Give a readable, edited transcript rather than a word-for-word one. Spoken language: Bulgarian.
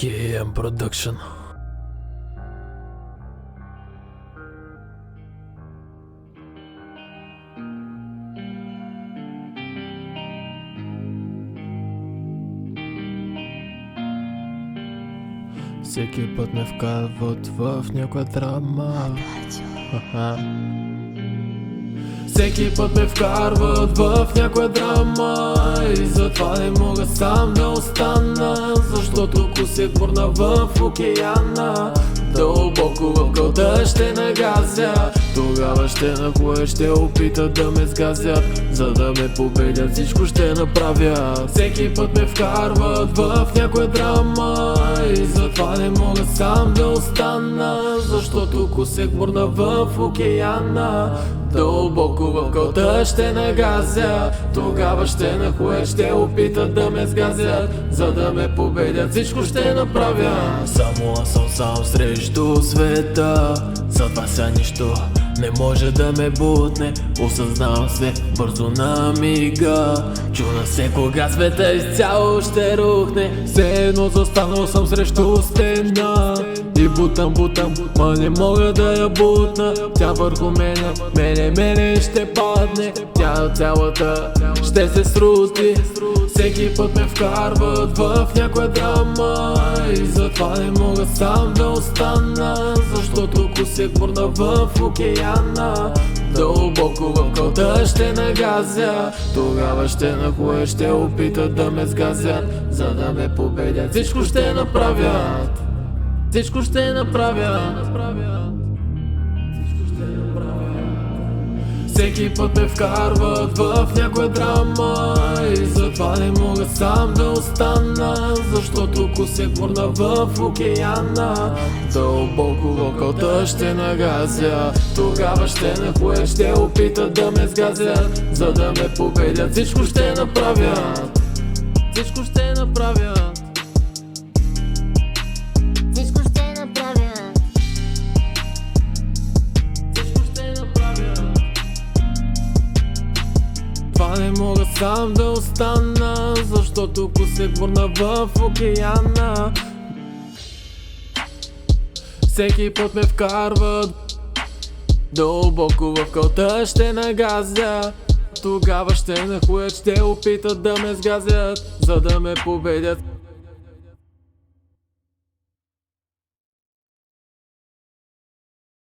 KM Production. Всеки път ме вкарват в някоя драма. Всеки път ме вкарват в някоя драма и затова не мога сам да остана, защото кусят бурна в океана. Дълбоко в гълта ще нагазя, тогава ще нахуя, ще опитат да ме сгазят. За да ме победят всичко ще направя. Всеки път ме вкарват в някоя драма и затова не мога сам да остана, защото кусек бурна в океана. Дълбоко в гълта ще нагазя, тогава ще нахуя, ще опитат да ме сгазят. За да ме победят всичко ще направя. Само аз съм сам срещу света, затова сега нищо не може да ме бутне. Осъзнавам се бързо на мига, чуда се кога света изцяло ще рухне. Все едно застанал съм срещу стена и бутам, ма не мога да я бутна. Тя върху мене ще падне. Тя цялата ще се срути. Всеки път ме вкарват в някоя драма и затова не мога сам да остана, защото кусек бурна в океана. Дълбоко в гълта ще нагазя, тогава ще нахуя, ще опитат да ме сгазят. За да ме победят всичко ще направят. Всичко ще направят. Всеки път ме вкарват в някоя драма и затова не мога сам да остана, защото кусек бурна в океана. Дълбоко в гълта ще нагазя, тогава ще нахуя, ще опитат да ме сгазят. За да ме победят всичко ще направят. Всичко ще направят. Не мога сам да остана, защото кусек бурна в океана. Всеки път ме вкарват дълбоко в гълта ще нагазя, тогава ще нахуят, ще опитат да ме сгазят. За да ме победят